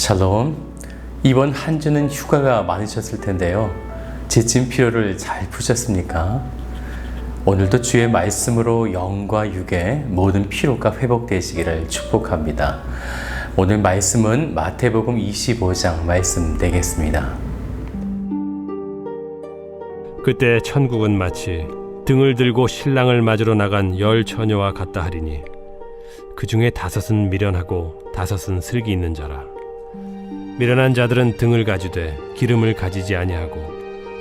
샬롬. 이번 한 주는 휴가가 많으셨을 텐데요. 지친 피로를 잘 푸셨습니까? 오늘도 주의 말씀으로 영과 육의 모든 피로가 회복되시기를 축복합니다. 오늘 말씀은 마태복음 25장 말씀 되겠습니다. 그때 천국은 마치 등을 들고 신랑을 맞으러 나간 10 처녀와 같다 하리니 그 중에 5은 미련하고 5은 슬기 있는 자라. 미련한 자들은 등을 가지되 기름을 가지지 아니하고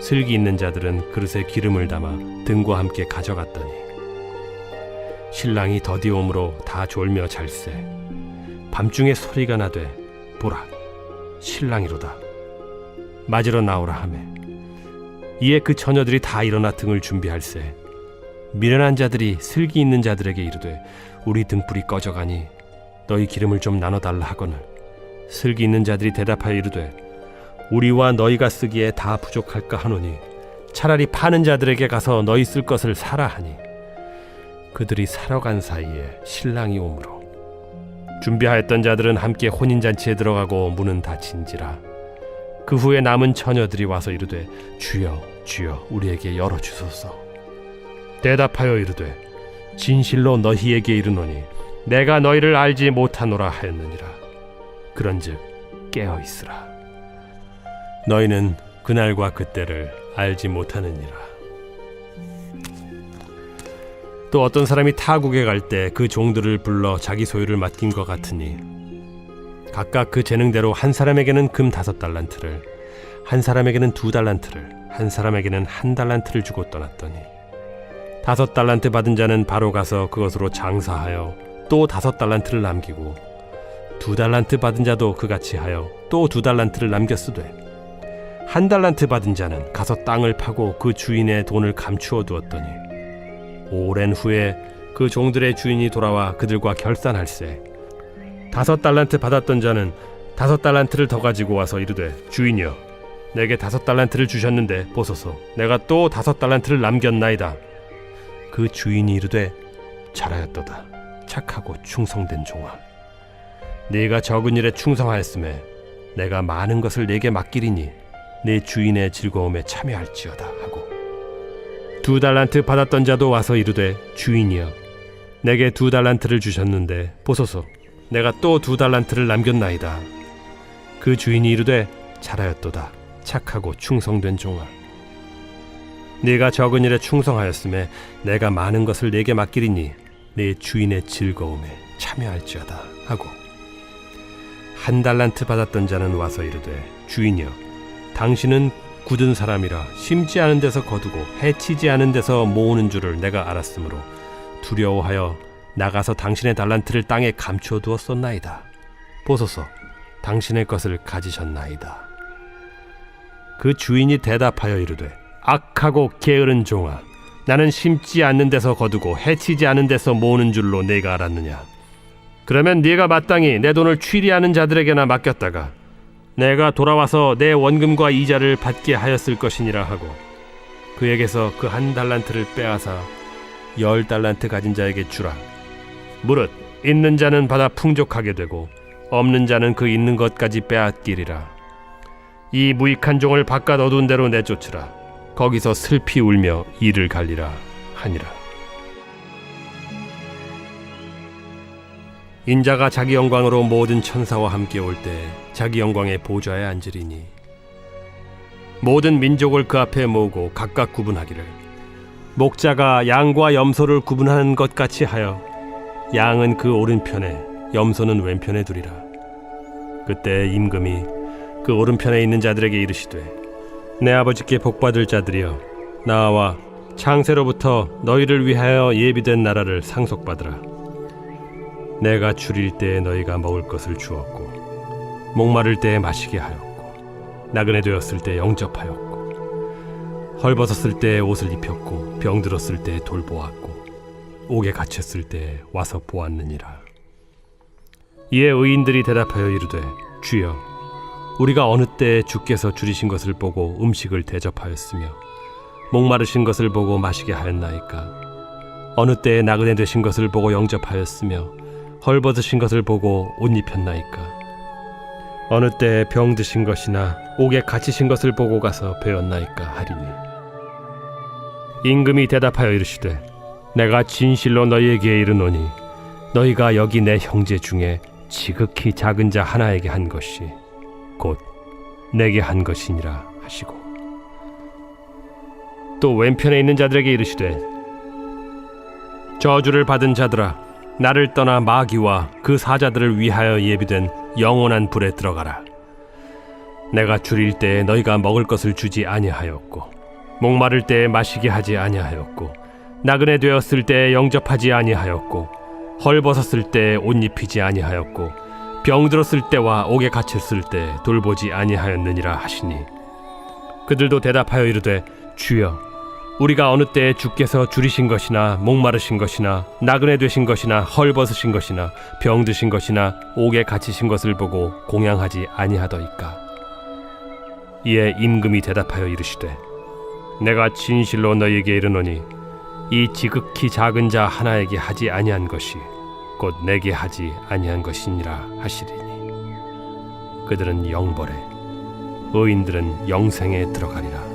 슬기 있는 자들은 그릇에 기름을 담아 등과 함께 가져갔더니 신랑이 더디옴으로 다 졸며 잘세. 밤중에 소리가 나되 보라 신랑이로다 맞으러 나오라 하매 이에 그 처녀들이 다 일어나 등을 준비할세. 미련한 자들이 슬기 있는 자들에게 이르되 우리 등불이 꺼져가니 너희 기름을 좀 나눠달라 하거늘 슬기 있는 자들이 대답하여 이르되 우리와 너희가 쓰기에 다 부족할까 하노니 차라리 파는 자들에게 가서 너희 쓸 것을 사라 하니 그들이 사러 간 사이에 신랑이 오므로 준비하였던 자들은 함께 혼인잔치에 들어가고 문은 닫힌지라. 그 후에 남은 처녀들이 와서 이르되 주여 주여 우리에게 열어주소서. 대답하여 이르되 진실로 너희에게 이르노니 내가 너희를 알지 못하노라 하였느니라. 그런즉 깨어있으라. 너희는 그날과 그때를 알지 못하느니라. 또 어떤 사람이 타국에 갈 때 그 종들을 불러 자기 소유를 맡긴 것 같으니 각각 그 재능대로 한 사람에게는 금 5달란트를, 한 사람에게는 2달란트를, 한 사람에게는 1달란트를 주고 떠났더니 5달란트 받은 자는 바로 가서 그것으로 장사하여 또 5달란트를 남기고 2달란트 받은 자도 그같이 하여 또 2달란트를 남겼으되 1달란트 받은 자는 가서 땅을 파고 그 주인의 돈을 감추어 두었더니 오랜 후에 그 종들의 주인이 돌아와 그들과 결산할세. 5달란트 받았던 자는 5달란트를 더 가지고 와서 이르되 주인이여 내게 5달란트를 주셨는데 보소서 내가 또 5달란트를 남겼나이다. 그 주인이 이르되 잘하였도다 착하고 충성된 종아. 네가 적은 일에 충성하였음에 내가 많은 것을 네게 맡기리니 네 주인의 즐거움에 참여할지어다 하고 2달란트 받았던 자도 와서 이르되 주인이여 내게 2달란트를 주셨는데 보소서 내가 또 2달란트를 남겼나이다. 그 주인이 이르되 잘하였도다 착하고 충성된 종아. 네가 적은 일에 충성하였음에 내가 많은 것을 네게 맡기리니 네 주인의 즐거움에 참여할지어다 하고 1달란트 받았던 자는 와서 이르되 주인이여 당신은 굳은 사람이라 심지 않은 데서 거두고 해치지 않은 데서 모으는 줄을 내가 알았으므로 두려워하여 나가서 당신의 달란트를 땅에 감추어 두었었나이다. 보소서 당신의 것을 가지셨나이다. 그 주인이 대답하여 이르되 악하고 게으른 종아 나는 심지 않는 데서 거두고 해치지 않은 데서 모으는 줄로 네가 알았느냐. 그러면 네가 마땅히 내 돈을 취리하는 자들에게나 맡겼다가 내가 돌아와서 내 원금과 이자를 받게 하였을 것이니라 하고 그에게서 그 1달란트를 빼앗아 10달란트 가진 자에게 주라. 무릇 있는 자는 받아 풍족하게 되고 없는 자는 그 있는 것까지 빼앗기리라. 이 무익한 종을 바깥 어두운 데로 내쫓으라. 거기서 슬피 울며 이를 갈리라 하니라. 인자가 자기 영광으로 모든 천사와 함께 올 때 자기 영광의 보좌에 앉으리니 모든 민족을 그 앞에 모으고 각각 구분하기를 목자가 양과 염소를 구분하는 것 같이 하여 양은 그 오른편에 염소는 왼편에 두리라. 그때 임금이 그 오른편에 있는 자들에게 이르시되 내 아버지께 복받을 자들이여 나와 창세로부터 너희를 위하여 예비된 나라를 상속받으라. 내가 줄일 때에 너희가 먹을 것을 주었고 목마를 때에 마시게 하였고 나그네 되었을 때 영접하였고 헐벗었을 때에 옷을 입혔고 병들었을 때에 돌보았고 옥에 갇혔을 때에 와서 보았느니라. 이에 의인들이 대답하여 이르되 주여 우리가 어느 때에 주께서 줄이신 것을 보고 음식을 대접하였으며 목마르신 것을 보고 마시게 하였나이까. 어느 때에 나그네 되신 것을 보고 영접하였으며 헐벗으신 것을 보고 옷 입혔나이까. 어느 때에 병 드신 것이나 옥에 갇히신 것을 보고 가서 배웠나이까 하리니 임금이 대답하여 이르시되 내가 진실로 너희에게 이르노니 너희가 여기 내 형제 중에 지극히 작은 자 하나에게 한 것이 곧 내게 한 것이니라 하시고 또 왼편에 있는 자들에게 이르시되 저주를 받은 자들아 나를 떠나 마귀와 그 사자들을 위하여 예비된 영원한 불에 들어가라. 내가 줄일 때에 너희가 먹을 것을 주지 아니하였고 목마를 때에 마시게 하지 아니하였고 나그네 되었을 때에 영접하지 아니하였고 헐벗었을 때에 옷 입히지 아니하였고 병들었을 때와 옥에 갇혔을 때 돌보지 아니하였느니라 하시니 그들도 대답하여 이르되 주여 우리가 어느 때에 주께서 줄이신 것이나 목마르신 것이나 나그네 되신 것이나 헐벗으신 것이나 병드신 것이나 옥에 갇히신 것을 보고 공양하지 아니하더이까. 이에 임금이 대답하여 이르시되 내가 진실로 너희에게 이르노니 이 지극히 작은 자 하나에게 하지 아니한 것이 곧 내게 하지 아니한 것이니라 하시리니 그들은 영벌에 의인들은 영생에 들어가리라.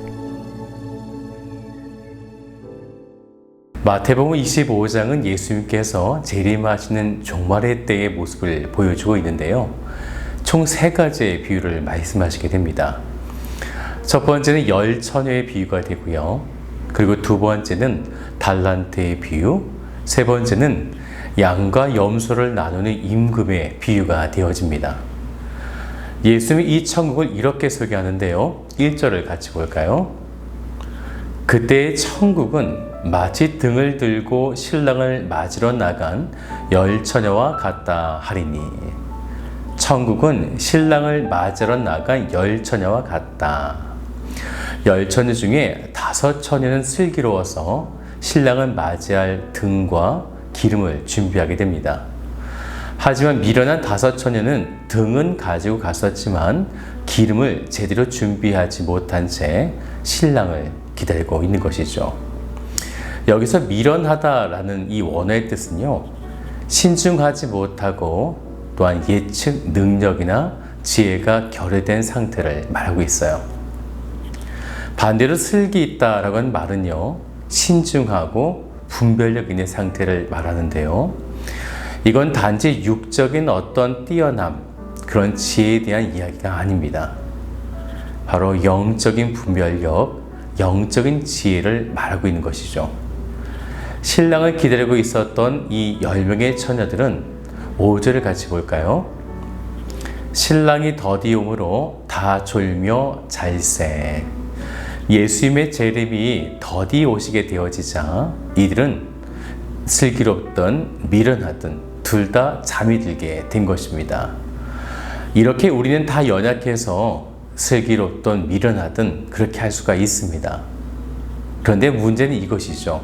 마태복음 25장은 예수님께서 재림하시는 종말의 때의 모습을 보여주고 있는데요. 총 3가지의 비유를 말씀하시게 됩니다. 첫 번째는 열처녀의 비유가 되고요. 그리고 두 번째는 달란트의 비유, 세 번째는 양과 염소를 나누는 임금의 비유가 되어집니다. 예수님이 이 천국을 이렇게 설계하는데요. 1절을 같이 볼까요? 그때의 천국은 마치 등을 들고 신랑을 맞으러 나간 열처녀와 같다 하리니 천국은 신랑을 맞으러 나간 열처녀와 같다. 열처녀 중에 5처녀는 슬기로워서 신랑을 맞이할 등과 기름을 준비하게 됩니다. 하지만 미련한 5처녀는 등은 가지고 갔었지만 기름을 제대로 준비하지 못한 채 신랑을 기다리고 있는 것이죠. 여기서 미련하다라는 이 원어의 뜻은요, 신중하지 못하고 또한 예측 능력이나 지혜가 결여된 상태를 말하고 있어요. 반대로 슬기 있다라고 하는 말은요, 신중하고 분별력 있는 상태를 말하는데요. 이건 단지 육적인 어떤 뛰어남, 그런 지혜에 대한 이야기가 아닙니다. 바로 영적인 분별력, 영적인 지혜를 말하고 있는 것이죠. 신랑을 기다리고 있었던 이 10명의 처녀들은 5절을 같이 볼까요? 신랑이 더디옴으로 다 졸며 잘세. 예수님의 재림이 더디 오시게 되어지자 이들은 슬기롭든 미련하든 둘 다 잠이 들게 된 것입니다. 이렇게 우리는 다 연약해서 슬기롭든 미련하든 그렇게 할 수가 있습니다. 그런데 문제는 이것이죠.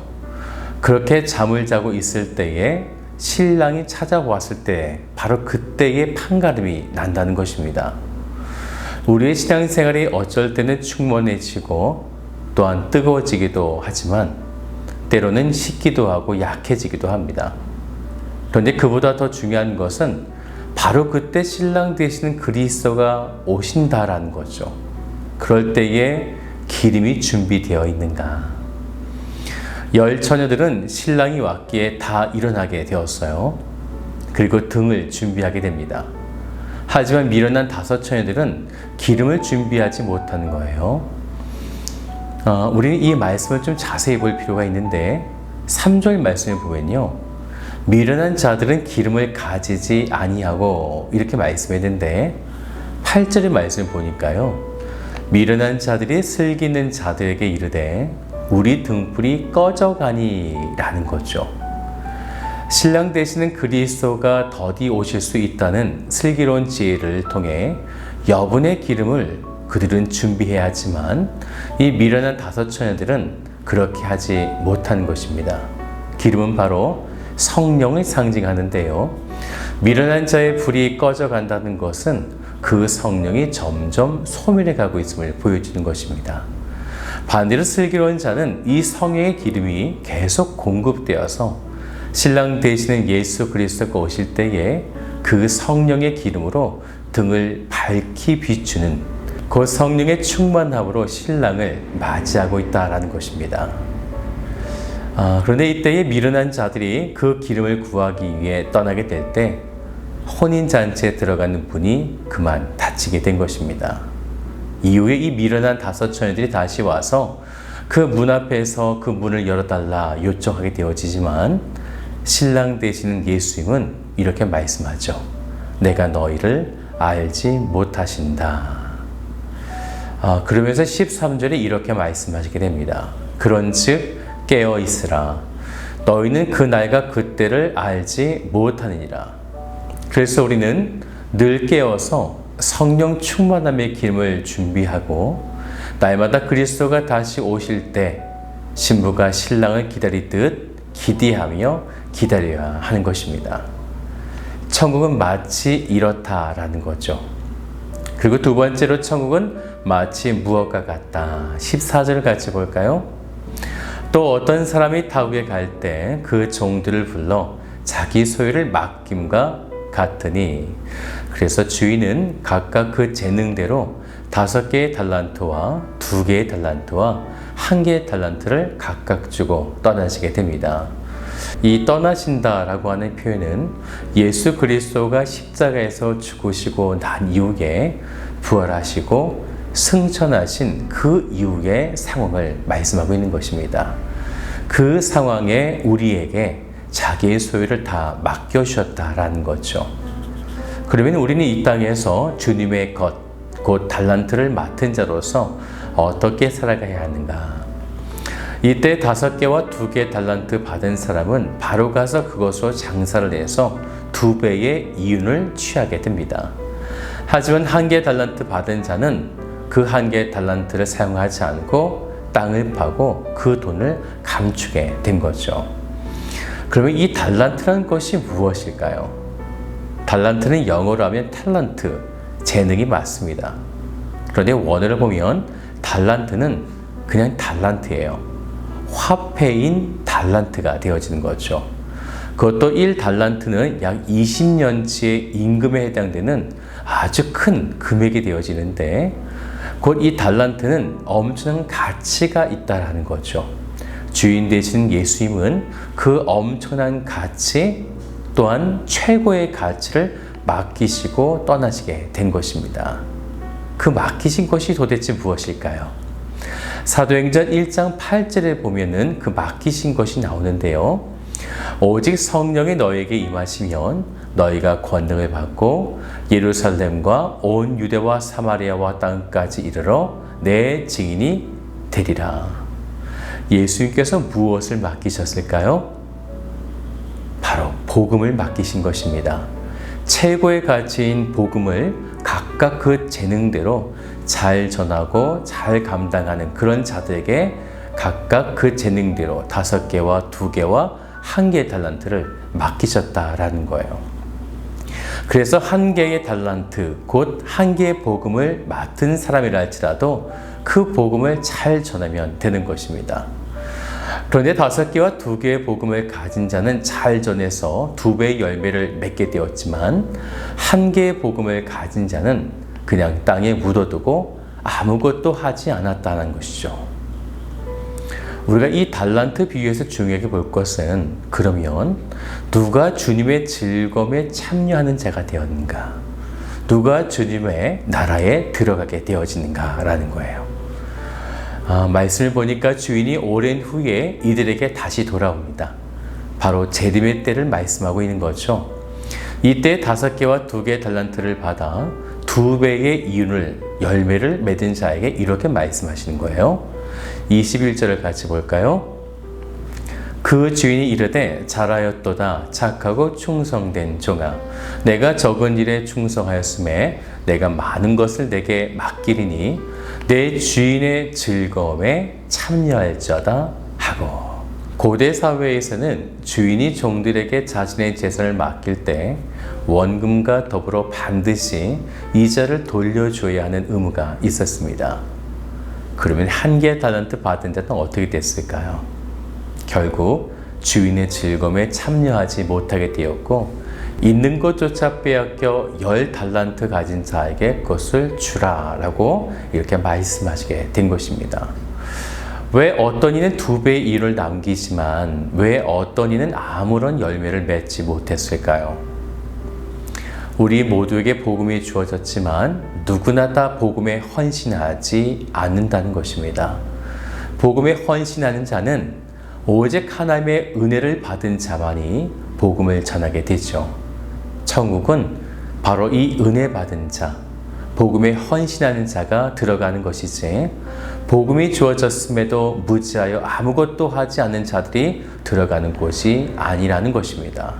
그렇게 잠을 자고 있을 때에 신랑이 찾아왔을 때 바로 그때의 판가름이 난다는 것입니다. 우리의 신앙생활이 어쩔 때는 충만해지고 또한 뜨거워지기도 하지만 때로는 식기도 하고 약해지기도 합니다. 그런데 그보다 더 중요한 것은 바로 그때 신랑 되시는 그리스도가 오신다라는 거죠. 그럴 때에 기름이 준비되어 있는가? 10처녀들은 신랑이 왔기에 다 일어나게 되었어요. 그리고 등을 준비하게 됩니다. 하지만 미련한 5처녀들은 기름을 준비하지 못하는 거예요. 우리는 이 말씀을 좀 자세히 볼 필요가 있는데 3절 말씀을 보면요. 미련한 자들은 기름을 가지지 아니하고 이렇게 말씀했는데 8절의 말씀을 보니까요. 미련한 자들이 슬기 있는 자들에게 이르되 우리 등불이 꺼져가니 라는 거죠. 신랑 되시는 그리스도가 더디 오실 수 있다는 슬기로운 지혜를 통해 여분의 기름을 그들은 준비해야 하지만 이 미련한 5처녀들은 그렇게 하지 못한 것입니다. 기름은 바로 성령을 상징하는데요. 미련한 자의 불이 꺼져간다는 것은 그 성령이 점점 소멸해 가고 있음을 보여주는 것입니다. 반대로 슬기로운 자는 이 성령의 기름이 계속 공급되어서 신랑 되시는 예수 그리스도가 오실 때에 그 성령의 기름으로 등을 밝히 비추는 그 성령의 충만함으로 신랑을 맞이하고 있다라는 것입니다. 그런데 이때에 미련한 자들이 그 기름을 구하기 위해 떠나게 될 때 혼인잔치에 들어가는 분이 그만 닫히게 된 것입니다. 이후에 이 미련한 5 처녀들이 다시 와서 그 문 앞에서 그 문을 열어달라 요청하게 되어지지만 신랑 되시는 예수님은 이렇게 말씀하죠. 내가 너희를 알지 못하신다. 그러면서 13절에 이렇게 말씀하시게 됩니다. 그런즉 깨어 있으라. 너희는 그 날과 그때를 알지 못하느니라. 그래서 우리는 늘 깨어서 성령 충만함의 기름을 준비하고 날마다 그리스도가 다시 오실 때 신부가 신랑을 기다리듯 기대하며 기다려야 하는 것입니다. 천국은 마치 이렇다라는 거죠. 그리고 두 번째로 천국은 마치 무엇과 같다. 14절 같이 볼까요? 또 어떤 사람이 타국에 갈 때 그 종들을 불러 자기 소유를 맡김과 같으니 그래서 주인은 각각 그 재능대로 5개의 달란트와 2개의 달란트와 1개의 달란트를 각각 주고 떠나시게 됩니다. 이 떠나신다라고 하는 표현은 예수 그리스도가 십자가에서 죽으시고 난 이후에 부활하시고 승천하신 그 이후의 상황을 말씀하고 있는 것입니다. 그 상황에 우리에게 자기의 소유를 다 맡겨주셨다라는 거죠. 그러면 우리는 이 땅에서 주님의 것, 곧 달란트를 맡은 자로서 어떻게 살아가야 하는가? 이때 5개와 2개의 달란트 받은 사람은 바로 가서 그것으로 장사를 해서 2배의 이윤을 취하게 됩니다. 하지만 1개의 달란트 받은 자는 그 1개의 달란트를 사용하지 않고 땅을 파고 그 돈을 감추게 된 거죠. 그러면 이 달란트라는 것이 무엇일까요? 달란트는 영어로 하면 탤런트, 재능이 맞습니다. 그런데 원어를 보면 달란트는 그냥 달란트예요. 화폐인 달란트가 되어지는 거죠. 그것도 1달란트는 약 20년치의 임금에 해당되는 아주 큰 금액이 되어지는데 곧 이 달란트는 엄청난 가치가 있다라는 거죠. 주인 되신 예수님은 그 엄청난 가치 또한 최고의 가치를 맡기시고 떠나시게 된 것입니다. 그 맡기신 것이 도대체 무엇일까요? 사도행전 1장 8절에 보면은 그 맡기신 것이 나오는데요. 오직 성령이 너에게 임하시면 너희가 권능을 받고 예루살렘과 온 유대와 사마리아와 땅까지 이르러 내 증인이 되리라. 예수님께서 무엇을 맡기셨을까요? 바로 복음을 맡기신 것입니다. 최고의 가치인 복음을 각각 그 재능대로 잘 전하고 잘 감당하는 그런 자들에게 각각 그 재능대로 5개와 2개와 1개의 달란트를 맡기셨다라는 거예요. 그래서 1개의 달란트, 곧 1개의 복음을 맡은 사람이라 할지라도 그 복음을 잘 전하면 되는 것입니다. 그런데 5개와 2개의 복음을 가진 자는 잘 전해서 2배의 열매를 맺게 되었지만 1개의 복음을 가진 자는 그냥 땅에 묻어두고 아무것도 하지 않았다는 것이죠. 우리가 이 달란트 비유에서 중요하게 볼 것은 그러면 누가 주님의 즐거움에 참여하는 자가 되었는가? 누가 주님의 나라에 들어가게 되어지는가라는 거예요. 말씀을 보니까 주인이 오랜 후에 이들에게 다시 돌아옵니다. 바로 재림의 때를 말씀하고 있는 거죠. 이때 5개와 2개의 달란트를 받아 2배의 이윤을 열매를 맺은 자에게 이렇게 말씀하시는 거예요. 21절을 같이 볼까요? 그 주인이 이르되 잘하였도다 착하고 충성된 종아 내가 적은 일에 충성하였음에 내가 많은 것을 내게 맡기리니 내 주인의 즐거움에 참여할지어다 하고. 고대 사회에서는 주인이 종들에게 자신의 재산을 맡길 때 원금과 더불어 반드시 이자를 돌려줘야 하는 의무가 있었습니다. 그러면 1개의 달란트 받은 자는 어떻게 됐을까요? 결국 주인의 즐거움에 참여하지 못하게 되었고 있는 것조차 빼앗겨 10달란트 가진 자에게 그것을 주라 라고 이렇게 말씀하시게 된 것입니다. 왜 어떤 이는 2배의 일을 남기지만 왜 어떤 이는 아무런 열매를 맺지 못했을까요? 우리 모두에게 복음이 주어졌지만 누구나 다 복음에 헌신하지 않는다는 것입니다. 복음에 헌신하는 자는 오직 하나님의 은혜를 받은 자만이 복음을 전하게 되죠. 천국은 바로 이 은혜 받은 자, 복음에 헌신하는 자가 들어가는 것이지 복음이 주어졌음에도 무지하여 아무것도 하지 않는 자들이 들어가는 곳이 아니라는 것입니다.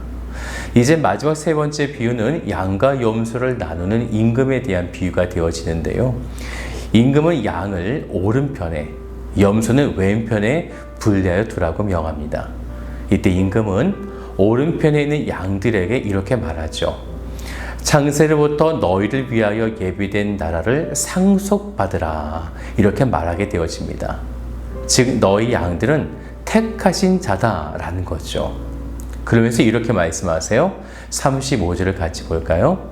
이제 마지막 3번째 비유는 양과 염소를 나누는 임금에 대한 비유가 되어지는데요. 임금은 양을 오른편에, 염소는 왼편에 분리하여 두라고 명합니다. 이때 임금은 오른편에 있는 양들에게 이렇게 말하죠. 창세로부터 너희를 위하여 예비된 나라를 상속받으라. 이렇게 말하게 되어집니다. 즉 너희 양들은 택하신 자다라는 거죠. 그러면서 이렇게 말씀하세요. 35절을 같이 볼까요?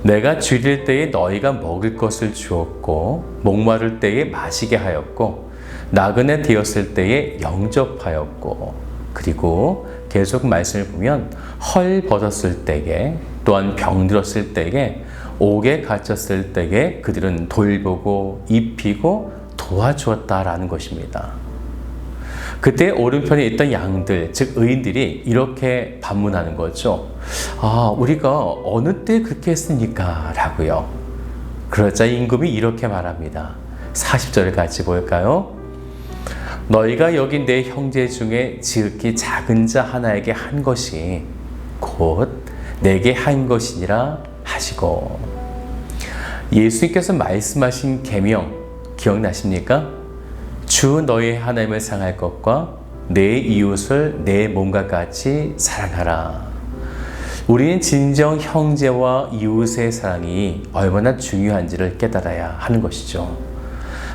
내가 줄일 때에 너희가 먹을 것을 주었고 목마를 때에 마시게 하였고 나그네 되었을 때에 영접하였고 그리고 계속 말씀을 보면 헐 벗었을 때에 또한 병들었을 때에 옥에 갇혔을 때에 그들은 돌보고 입히고 도와주었다라는 것입니다. 그때 오른편에 있던 양들, 즉 의인들이 이렇게 반문하는 거죠. 우리가 어느 때 그렇게 했습니까? 라고요. 그러자 임금이 이렇게 말합니다. 40절을 같이 볼까요? 너희가 여기 내 형제 중에 지극히 작은 자 하나에게 한 것이 곧 내게 한 것이니라 하시고 예수님께서 말씀하신 계명 기억나십니까? 주 너희 하나님을 사랑할 것과 내 이웃을 내 몸과 같이 사랑하라. 우리는 진정 형제와 이웃의 사랑이 얼마나 중요한지를 깨달아야 하는 것이죠.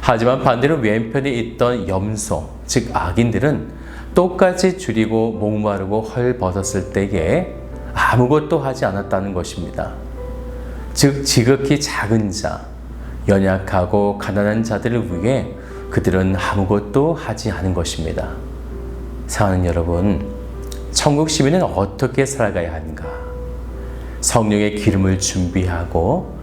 하지만 반대로 왼편에 있던 염소, 즉 악인들은 똑같이 줄이고 목마르고 헐 벗었을 때에 아무것도 하지 않았다는 것입니다. 즉 지극히 작은 자, 연약하고 가난한 자들을 위해 그들은 아무것도 하지 않은 것입니다. 사랑하는 여러분, 천국 시민은 어떻게 살아가야 하는가? 성령의 기름을 준비하고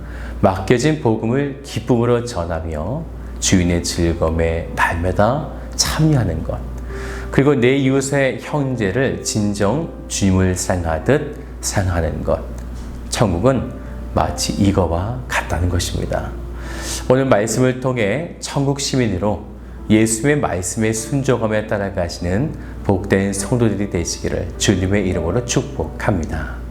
맡겨진 복음을 기쁨으로 전하며 주인의 즐거움에 날마다 참여하는 것, 그리고 내 이웃의 형제를 진정 주님을 사랑하듯 사랑하는 것. 천국은 마치 이거와 같다는 것입니다. 오늘 말씀을 통해 천국 시민으로 예수의 말씀에 순종하며 따라가시는 복된 성도들이 되시기를 주님의 이름으로 축복합니다.